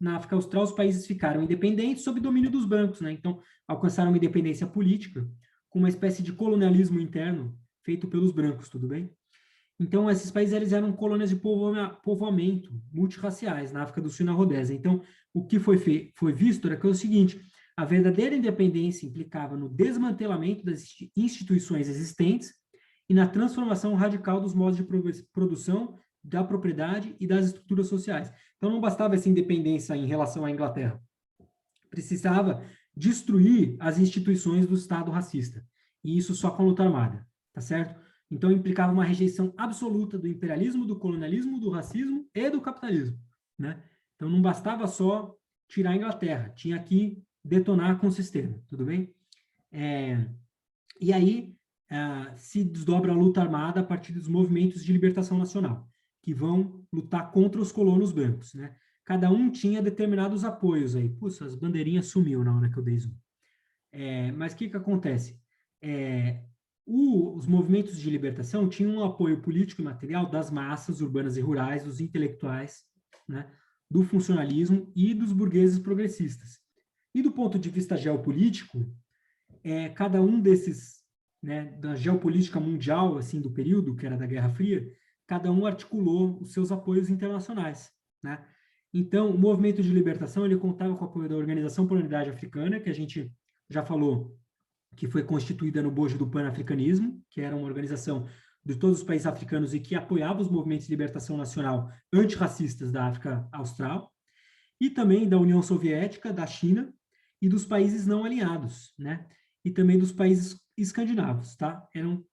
na África Austral os países ficaram independentes sob domínio dos brancos, né? Então, alcançaram uma independência política com uma espécie de colonialismo interno feito pelos brancos, tudo bem? Então, esses países eles eram colônias de povoamento multirraciais na África do Sul e na Rodésia. Então, o que foi visto era que é o seguinte: a verdadeira independência implicava no desmantelamento das instituições existentes e na transformação radical dos modos de produção, da propriedade e das estruturas sociais. Então, não bastava essa independência em relação à Inglaterra. Precisava destruir as instituições do Estado racista. E isso só com a luta armada, tá certo? Então, implicava uma rejeição absoluta do imperialismo, do colonialismo, do racismo e do capitalismo, né? Então, não bastava só tirar a Inglaterra, tinha que detonar com o sistema, tudo bem? E aí, se desdobra a luta armada a partir dos movimentos de libertação nacional, que vão lutar contra os colonos brancos, né? Cada um tinha determinados apoios aí. Puxa, as bandeirinhas sumiu na hora que eu dei zoom. Mas o que acontece? Os movimentos de libertação tinham um apoio político e material das massas urbanas e rurais, dos intelectuais, né, do funcionalismo e dos burgueses progressistas. E do ponto de vista geopolítico, cada um desses, né, da geopolítica mundial, assim, do período, que era da Guerra Fria, cada um articulou os seus apoios internacionais, né? Então, o movimento de libertação, ele contava com o apoio da Organização para a Unidade Africana, que a gente já falou, que foi constituída no bojo do Pan-Africanismo, que era uma organização de todos os países africanos e que apoiava os movimentos de libertação nacional antirracistas da África Austral, e também da União Soviética, da China e dos países não alinhados, né? E também dos países escandinavos, tá?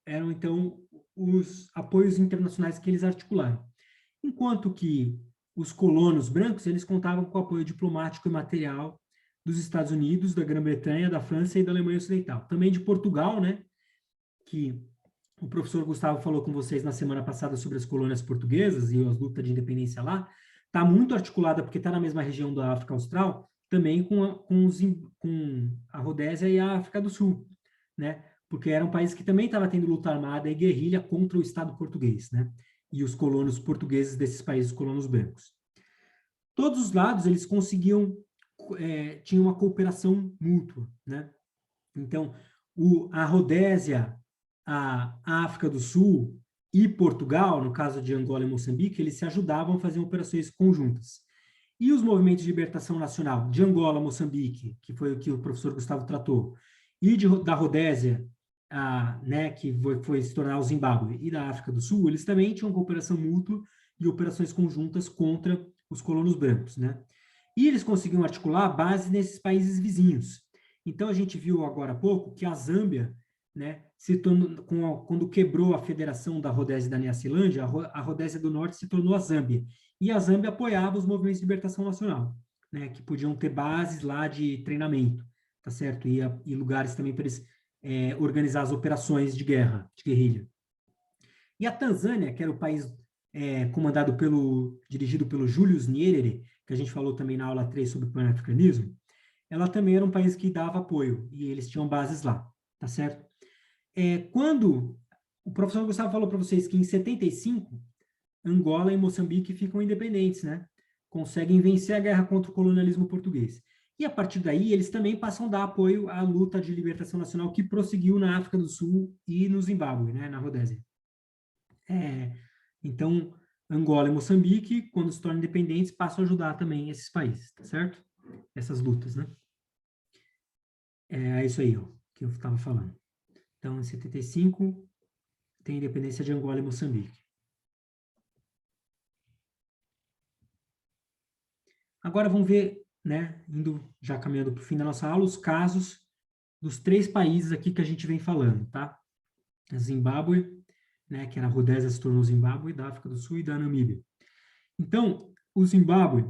Eram então, os apoios internacionais que eles articularam. Enquanto que os colonos brancos, eles contavam com o apoio diplomático e material dos Estados Unidos, da Grã-Bretanha, da França e da Alemanha Ocidental. Também de Portugal, né? Que o professor Gustavo falou com vocês na semana passada sobre as colônias portuguesas e as lutas de independência lá, está muito articulada, porque está na mesma região da África Austral, também com a Rodésia e a África do Sul, né? Porque era um país que também estava tendo luta armada e guerrilha contra o Estado português, né? E os colonos portugueses desses países, colonos brancos. Todos os lados, eles conseguiam, tinham uma cooperação mútua, né? Então, a Rodésia, a África do Sul e Portugal, no caso de Angola e Moçambique, eles se ajudavam a fazer operações conjuntas. E os movimentos de libertação nacional de Angola, Moçambique, que foi o que o professor Gustavo tratou, e da Rodésia, né, que foi se tornar o Zimbábue, e da África do Sul, eles também tinham cooperação mútua e operações conjuntas contra os colonos brancos, né? E eles conseguiam articular a base nesses países vizinhos. Então, a gente viu agora há pouco que a Zâmbia, né, se tornou, quando quebrou a federação da Rodésia e da Nyasailândia, a Rodésia do Norte se tornou a Zâmbia. E a Zâmbia apoiava os movimentos de libertação nacional, né, que podiam ter bases lá de treinamento, tá certo? E lugares também para eles organizar as operações de guerra, de guerrilha. E a Tanzânia, que era o país dirigido pelo Julius Nyerere, que a gente falou também na aula 3 sobre o pan-africanismo, ela também era um país que dava apoio, e eles tinham bases lá, tá certo? Quando o professor Gustavo falou para vocês que em 75, Angola e Moçambique ficam independentes, né? Conseguem vencer a guerra contra o colonialismo português. E a partir daí, eles também passam a dar apoio à luta de libertação nacional que prosseguiu na África do Sul e no Zimbábue, né? Na Rodésia. Então, Angola e Moçambique, quando se tornam independentes, passam a ajudar também esses países, tá certo? Essas lutas, né? É isso aí, ó, que eu estava falando. Então, em 75, tem a independência de Angola e Moçambique. Agora vamos ver, né, já caminhando para o fim da nossa aula, os casos dos 3 países aqui que a gente vem falando, tá? A Zimbábue, né, que era a Rodésia se tornou Zimbábue, da África do Sul e da Namíbia. Então, o Zimbábue,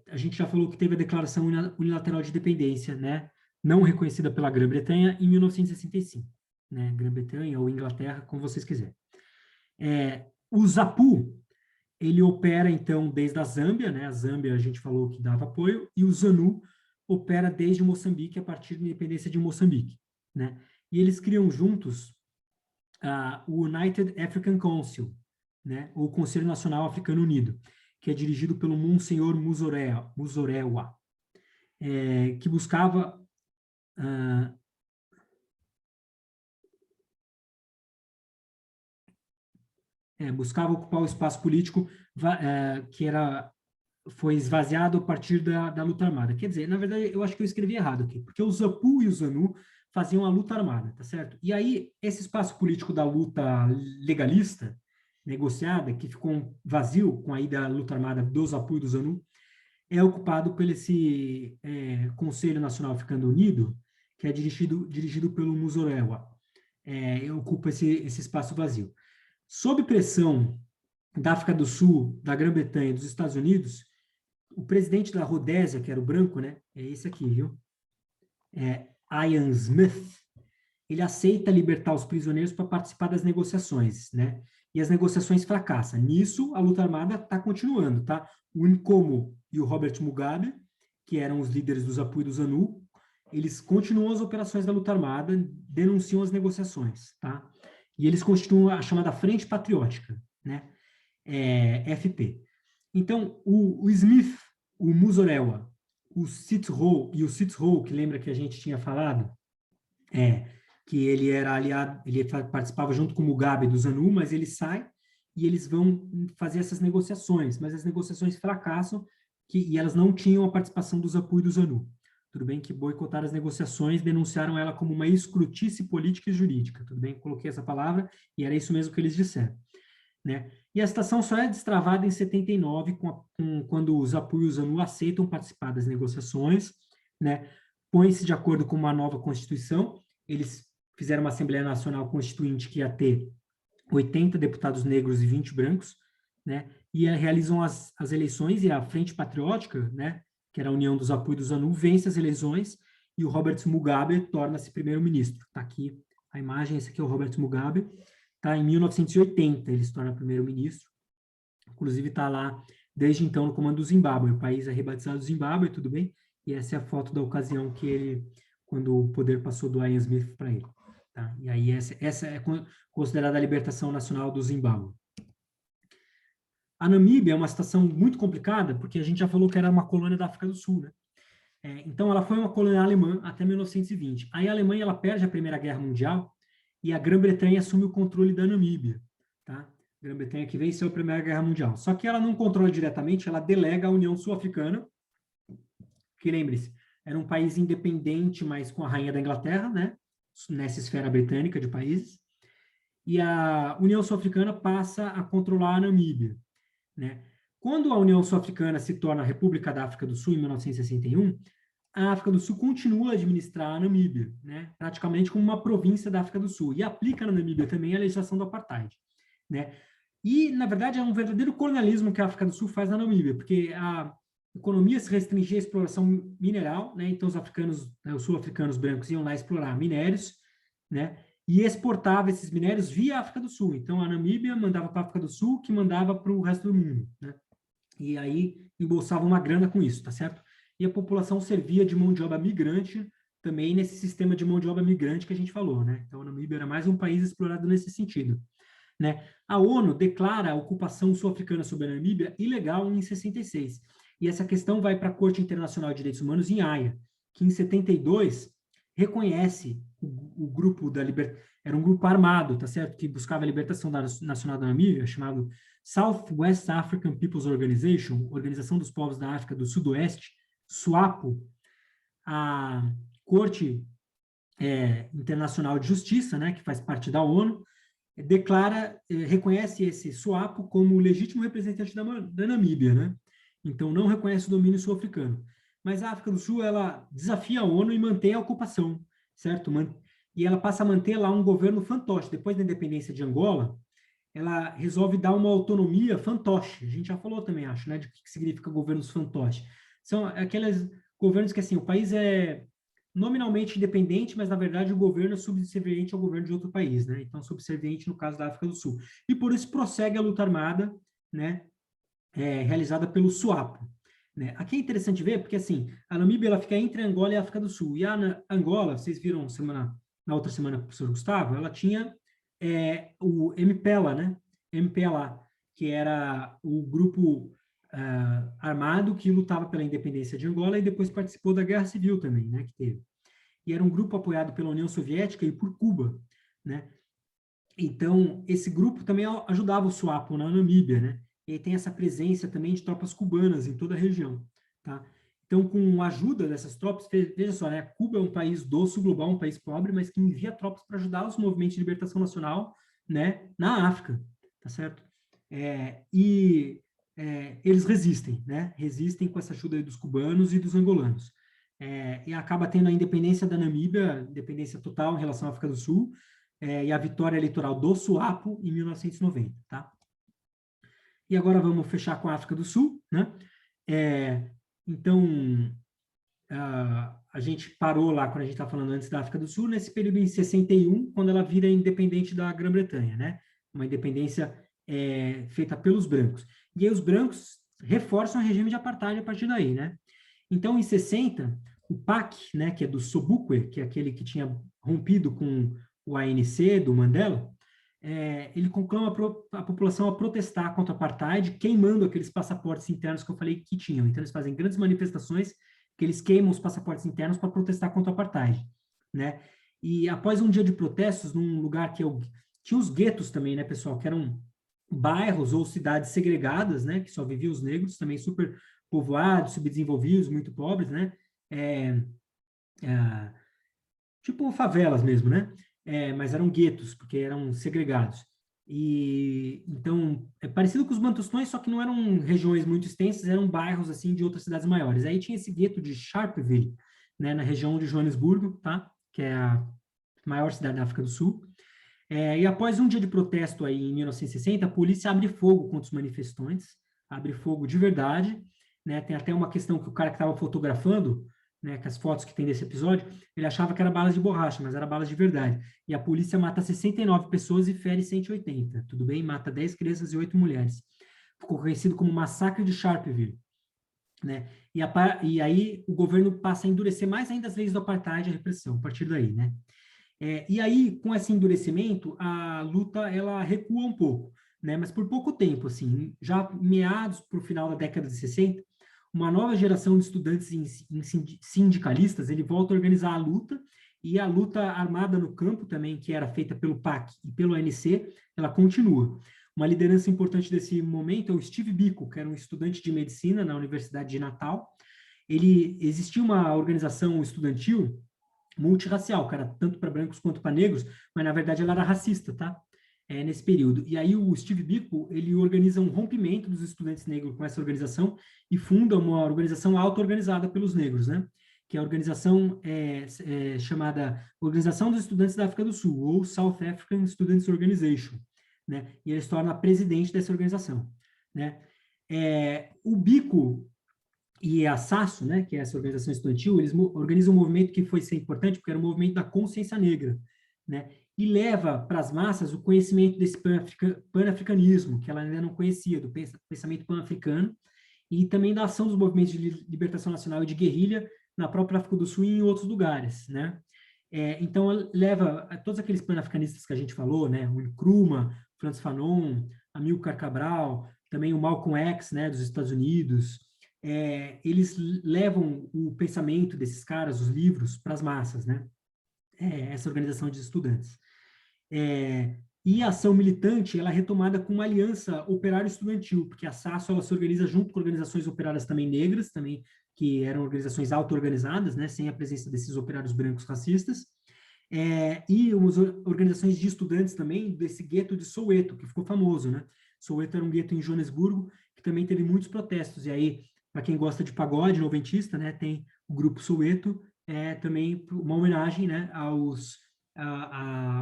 a gente já falou que teve a declaração unilateral de independência, né, não reconhecida pela Grã-Bretanha em 1965, né, Grã-Bretanha ou Inglaterra, como vocês quiserem. O ZAPU, ele opera, então, desde a Zâmbia, né, a Zâmbia a gente falou que dava apoio, e o ZANU opera desde Moçambique, a partir da independência de Moçambique, né, e eles criam juntos o United African Council, né, ou Conselho Nacional Africano Unido, que é dirigido pelo Monsenhor Muzorewa, que buscava buscava ocupar o espaço político que foi esvaziado a partir da luta armada. Quer dizer, na verdade, eu acho que eu escrevi errado aqui, porque os Apu e os Anu faziam a luta armada, tá certo? E aí, esse espaço político da luta legalista, negociada, que ficou vazio com a ida da luta armada dos Apu e dos Anu, é ocupado por esse Conselho Nacional Africano Unido, que é dirigido pelo Muzorewa. Ocupa esse espaço vazio. Sob pressão da África do Sul, da Grã-Bretanha e dos Estados Unidos, o presidente da Rodésia, que era o branco, né? É esse aqui, viu? Ian Smith, ele aceita libertar os prisioneiros para participar das negociações, né? E as negociações fracassam. Nisso, a luta armada está continuando, tá? O Nkomo e o Robert Mugabe, que eram os líderes dos Apu e dos Anu, eles continuam as operações da luta armada, denunciam as negociações, tá? E eles constituem a chamada Frente Patriótica, né? FP. Então, o Smith, o Muzorewa, o Sithole e o Sithole, que lembra que a gente tinha falado, que ele era aliado, ele participava junto com o Mugabe do ZANU, mas ele sai e eles vão fazer essas negociações, mas as negociações fracassam e elas não tinham a participação dos Apu e do ZANU. Tudo bem que boicotaram as negociações, denunciaram ela como uma escrutice política e jurídica. Tudo bem, coloquei essa palavra e era isso mesmo que eles disseram, né? E a situação só é destravada em 79, quando os Apu e os ZANU aceitam participar das negociações, né? Põe-se de acordo com uma nova Constituição. Eles fizeram uma Assembleia Nacional Constituinte que ia ter 80 deputados negros e 20 brancos, né? E realizam as eleições, e a Frente Patriótica, né, que era a união dos Apu e dos ZANU, vence as eleições e o Robert Mugabe torna-se primeiro-ministro. Está aqui a imagem, esse aqui é o Robert Mugabe. Tá, em 1980 ele se torna primeiro-ministro, inclusive está lá desde então no comando do Zimbábue. O país é rebatizado Zimbábue, tudo bem? E essa é a foto da ocasião que ele, quando o poder passou do Ian Smith para ele. Tá? E aí essa é considerada a libertação nacional do Zimbábue. A Namíbia é uma situação muito complicada, porque a gente já falou que era uma colônia da África do Sul, né? Então ela foi uma colônia alemã até 1920. Aí a Alemanha ela perde a Primeira Guerra Mundial e a Grã-Bretanha assume o controle da Namíbia, tá? A Grã-Bretanha que venceu a Primeira Guerra Mundial. Só que ela não controla diretamente, ela delega à União Sul-Africana, que, lembre-se, era um país independente, mas com a rainha da Inglaterra, né? Nessa esfera britânica de países. E a União Sul-Africana passa a controlar a Namíbia, né? Quando a União Sul-Africana se torna a República da África do Sul, em 1961, a África do Sul continua a administrar a Namíbia, né, praticamente como uma província da África do Sul, e aplica na Namíbia também a legislação do apartheid, né? E, na verdade, é um verdadeiro colonialismo que a África do Sul faz na Namíbia, porque a economia se restringia à exploração mineral, né? Então os africanos, os sul-africanos brancos iam lá explorar minérios, né? E exportava esses minérios via África do Sul. Então a Namíbia mandava para a África do Sul, que mandava para o resto do mundo, né? E aí embolsava uma grana com isso, tá certo? E a população servia de mão de obra migrante também nesse sistema de mão de obra migrante que a gente falou, né? Então, a Namíbia era mais um país explorado nesse sentido, né? A ONU declara a ocupação sul-africana sobre a Namíbia ilegal em 66. E essa questão vai para a Corte Internacional de Direitos Humanos em Haia, que em 72 reconhece o grupo da era um grupo armado, tá certo? Que buscava a libertação nacional da Namíbia, chamado Southwest African People's Organization, Organização dos Povos da África do Sudoeste, SWAPO. A Corte Internacional de Justiça, né, que faz parte da ONU, reconhece esse SWAPO como o legítimo representante da Namíbia, né? Então, não reconhece o domínio sul-africano. Mas a África do Sul, ela desafia a ONU e mantém a ocupação, certo? E ela passa a manter lá um governo fantoche. Depois da independência de Angola, ela resolve dar uma autonomia fantoche. A gente já falou também, acho, né, de o que significa governos fantoche. São aqueles governos que, assim, o país é nominalmente independente, mas, na verdade, o governo é subserviente ao governo de outro país, né? Então, subserviente no caso da África do Sul. E, por isso, prossegue a luta armada, né, realizada pelo SWAPO. Né? Aqui é interessante ver, porque, assim, a Namíbia ela fica entre a Angola e a África do Sul. E a Angola, vocês viram na outra semana com o professor Gustavo, ela tinha o MPLA, né? MPLA, que era o grupo armado que lutava pela independência de Angola e depois participou da Guerra Civil também, né? Que teve. E era um grupo apoiado pela União Soviética e por Cuba, né? Então, esse grupo também ajudava o SWAPO na Namíbia, né? E aí tem essa presença também de tropas cubanas em toda a região, tá? Então, com a ajuda dessas tropas, veja só, né? Cuba é um país do sul global, um país pobre, mas que envia tropas para ajudar os movimentos de libertação nacional, né? Na África, tá certo? Eles resistem, né? Resistem com essa ajuda dos cubanos e dos angolanos. E acaba tendo a independência da Namíbia, independência total em relação à África do Sul, e a vitória eleitoral do SWAPO em 1990, tá? E agora vamos fechar com a África do Sul, né? Então, a gente parou lá, quando a gente estava falando antes da África do Sul, nesse período em 61, quando ela vira independente da Grã-Bretanha, né? Uma independência feita pelos brancos. E aí os brancos reforçam o regime de apartheid a partir daí, né? Então, em 60, o PAC, né, que é do Sobukwe, que é aquele que tinha rompido com o ANC do Mandela, ele conclama a população a protestar contra o apartheid, queimando aqueles passaportes internos que eu falei que tinham. Então, eles fazem grandes manifestações que eles queimam os passaportes internos para protestar contra o apartheid, né? E após um dia de protestos, num lugar que tinha os guetos também, né, pessoal, que eram bairros ou cidades segregadas, né, que só viviam os negros, também super povoados, subdesenvolvidos, muito pobres, né? É, é, tipo favelas mesmo, né? Mas eram guetos, porque eram segregados. E então é parecido com os Bantustões, só que não eram regiões muito extensas, eram bairros assim de outras cidades maiores. Aí tinha esse gueto de Sharpeville, né, na região de Joanesburgo, tá? Que é a maior cidade da África do Sul. E após um dia de protesto aí em 1960, a polícia abre fogo contra os manifestantes, abre fogo de verdade, né? Tem até uma questão que o cara que estava fotografando, né, com as fotos que tem desse episódio, ele achava que era balas de borracha, mas era balas de verdade. E a polícia mata 69 pessoas e fere 180, tudo bem? Mata 10 crianças e 8 mulheres. Ficou conhecido como Massacre de Sharpeville, né? E aí o governo passa a endurecer mais ainda as leis do apartheid e a repressão, a partir daí, né? E aí, com esse endurecimento, a luta ela recua um pouco, né? Mas por pouco tempo, assim, já meados para o final da década de 60, uma nova geração de estudantes sindicalistas, ele volta a organizar a luta, e a luta armada no campo também, que era feita pelo PAC e pelo ANC, ela continua. Uma liderança importante desse momento é o Steve Biko, que era um estudante de medicina na Universidade de Natal. Existia uma organização estudantil multirracial, cara, tanto para brancos quanto para negros, mas na verdade ela era racista, tá? Nesse período. E aí o Steve Biko, ele organiza um rompimento dos estudantes negros com essa organização e funda uma organização auto-organizada pelos negros, né? Que é a organização chamada Organização dos Estudantes da África do Sul, ou South African Students Organization, né? E ele se torna presidente dessa organização, né? O Biko e a SASO, né, que é essa organização estudantil, eles organizam um movimento que foi ser importante, porque era o movimento da consciência negra, né, e leva para as massas o conhecimento desse pan-africanismo, que ela ainda não conhecia, do pensamento pan-africano, e também da ação dos movimentos de libertação nacional e de guerrilha na própria África do Sul e em outros lugares, né. Então, leva a todos aqueles pan-africanistas que a gente falou, né, o Nkrumah, Frantz Fanon, Amilcar Cabral, também o Malcolm X, né, dos Estados Unidos, eles levam o pensamento desses caras, os livros, para as massas, né? Essa organização de estudantes. E a ação militante, ela é retomada com uma aliança operário-estudantil, porque a SASO, ela se organiza junto com organizações operárias também negras, também, que eram organizações auto-organizadas, né, sem a presença desses operários brancos racistas, e umas organizações de estudantes também, desse gueto de Soweto, que ficou famoso, né? Soweto era um gueto em Joanesburgo, que também teve muitos protestos, e aí para quem gosta de pagode noventista, né, tem o grupo Soweto, também uma homenagem, né, ao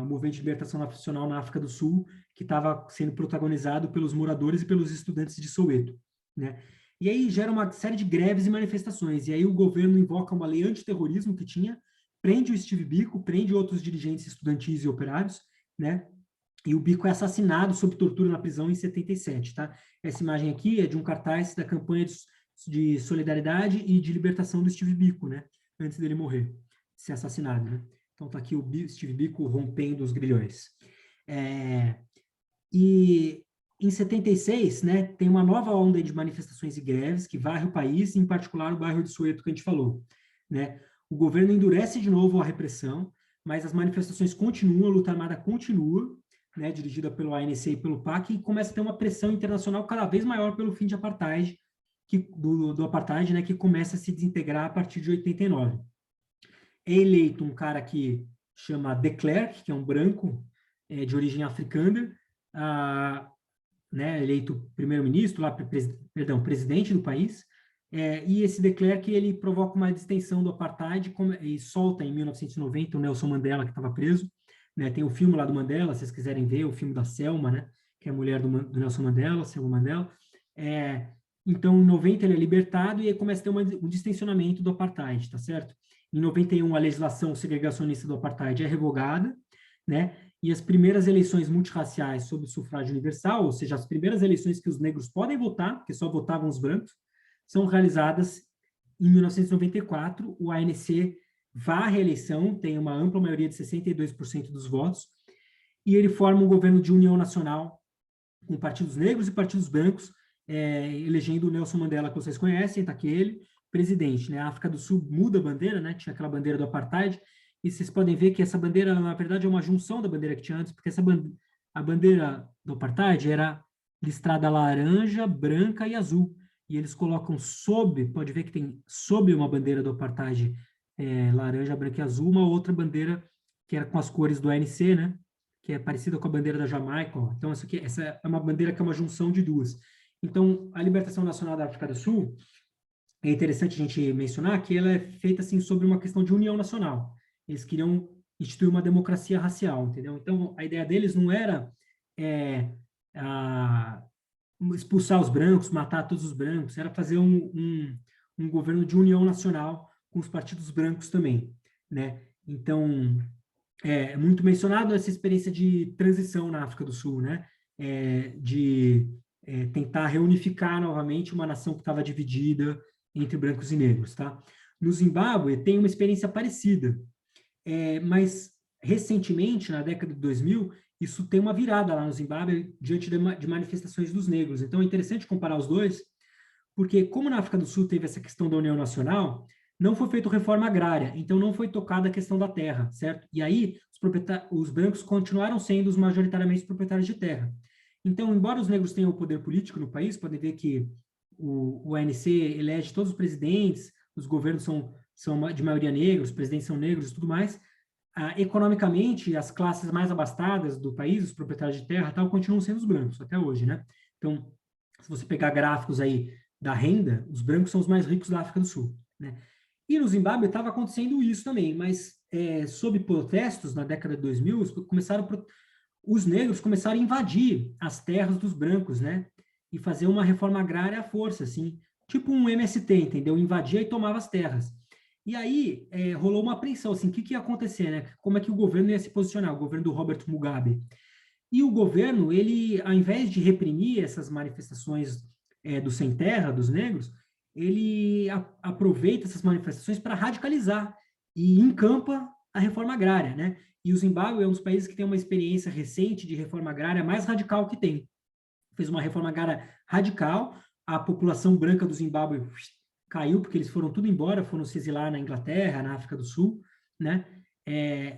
movimento de libertação nacional na África do Sul, que estava sendo protagonizado pelos moradores e pelos estudantes de Soweto, né? E aí gera uma série de greves e manifestações, e aí o governo invoca uma lei antiterrorismo que tinha, prende o Steve Biko, prende outros dirigentes estudantis e operários, né? E o Biko é assassinado sob tortura na prisão em 77, tá? Essa imagem aqui é de um cartaz da campanha de solidariedade e de libertação do Steve Biko, né? Antes dele morrer, ser assassinado, né? Então tá aqui o Steve Biko rompendo os grilhões. E em 76, né, tem uma nova onda de manifestações e greves que varre o país, em particular o bairro de Soweto que a gente falou, né? O governo endurece de novo a repressão, mas as manifestações continuam, a luta armada continua, né, dirigida pelo ANC e pelo PAC, e começa a ter uma pressão internacional cada vez maior pelo fim de apartheid, do apartheid, né, que começa a se desintegrar a partir de 89. É eleito um cara que chama de Klerk, que é um branco de origem africana, né, eleito primeiro-ministro, presidente do país, e esse de Klerk, ele provoca uma distensão do apartheid e solta em 1990 o Nelson Mandela, que estava preso, né, tem o filme lá do Mandela, se vocês quiserem ver, o filme da Selma, né, que é a mulher do Nelson Mandela, Selma Mandela. Então, em 90 ele é libertado e aí começa a ter um distensionamento do apartheid, tá certo? Em 91, a legislação segregacionista do apartheid é revogada, né? E as primeiras eleições multirraciais sob sufrágio universal, ou seja, as primeiras eleições que os negros podem votar, porque só votavam os brancos, são realizadas em 1994. O ANC varre a eleição, tem uma ampla maioria de 62% dos votos, e ele forma um governo de união nacional com partidos negros e partidos brancos, elegendo o Nelson Mandela, que vocês conhecem, está aqui ele, presidente, né? A África do Sul muda a bandeira, né? Tinha aquela bandeira do apartheid, e vocês podem ver que essa bandeira, na verdade, é uma junção da bandeira que tinha antes, porque a bandeira do apartheid era listrada laranja, branca e azul, e eles colocam pode ver que tem sob uma bandeira do apartheid laranja, branca e azul, uma outra bandeira que era com as cores do ANC, né? Que é parecida com a bandeira da Jamaica. Ó. Então, essa é uma bandeira que é uma junção de duas. Então, a libertação nacional da África do Sul, é interessante a gente mencionar que ela é feita assim sobre uma questão de união nacional. Eles queriam instituir uma democracia racial, entendeu? Então, a ideia deles não era expulsar os brancos, matar todos os brancos, era fazer um governo de união nacional com os partidos brancos também, né? Então, é muito mencionado essa experiência de transição na África do Sul, né? Tentar reunificar novamente uma nação que estava dividida entre brancos e negros, tá? No Zimbábue tem uma experiência parecida, mas recentemente, na década de 2000, isso tem uma virada lá no Zimbábue diante de manifestações dos negros. Então é interessante comparar os dois, porque como na África do Sul teve essa questão da União Nacional, não foi feita reforma agrária, então não foi tocada a questão da terra, certo? E aí os brancos continuaram sendo os majoritariamente proprietários de terra. Então, embora os negros tenham o poder político no país, podem ver que o ANC elege todos os presidentes, os governos são de maioria negra, os presidentes são negros e tudo mais, economicamente, as classes mais abastadas do país, os proprietários de terra, tal, continuam sendo os brancos até hoje, né? Então, se você pegar gráficos aí da renda, os brancos são os mais ricos da África do Sul, né? E no Zimbábue estava acontecendo isso também, mas sob protestos na década de 2000, os negros começaram a invadir as terras dos brancos, né? E fazer uma reforma agrária à força, assim, tipo um MST, entendeu? Invadia e tomava as terras. E aí rolou uma apreensão, assim, o que ia acontecer, né? Como é que o governo ia se posicionar, o governo do Robert Mugabe. E o governo, ele, ao invés de reprimir essas manifestações do sem terra, dos negros, ele aproveita essas manifestações para radicalizar e encampa a reforma agrária, né? E o Zimbábue é um dos países que tem uma experiência recente de reforma agrária mais radical que tem. Fez uma reforma agrária radical, a população branca do Zimbábue caiu, porque eles foram tudo embora, foram se exilar na Inglaterra, na África do Sul, né?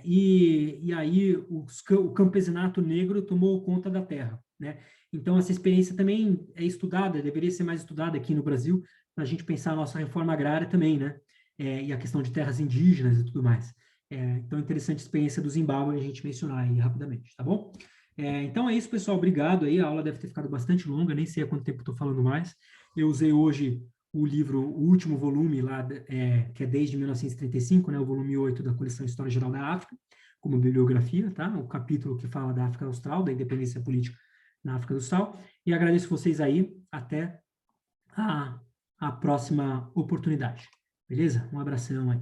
E aí o campesinato negro tomou conta da terra, né? Então, essa experiência também é estudada, deveria ser mais estudada aqui no Brasil, para a gente pensar a nossa reforma agrária também, né? E a questão de terras indígenas e tudo mais. Então, é interessante a experiência do Zimbábue a gente mencionar aí rapidamente, tá bom? Então é isso, pessoal. Obrigado aí. A aula deve ter ficado bastante longa, nem sei há quanto tempo estou falando mais. Eu usei hoje o livro, o último volume lá, que é desde 1935, né, o volume 8 da coleção História Geral da África, como bibliografia, tá? O capítulo que fala da África Austral, da independência política na África do Sul. E agradeço vocês aí. Até a próxima oportunidade. Beleza? Um abração aí.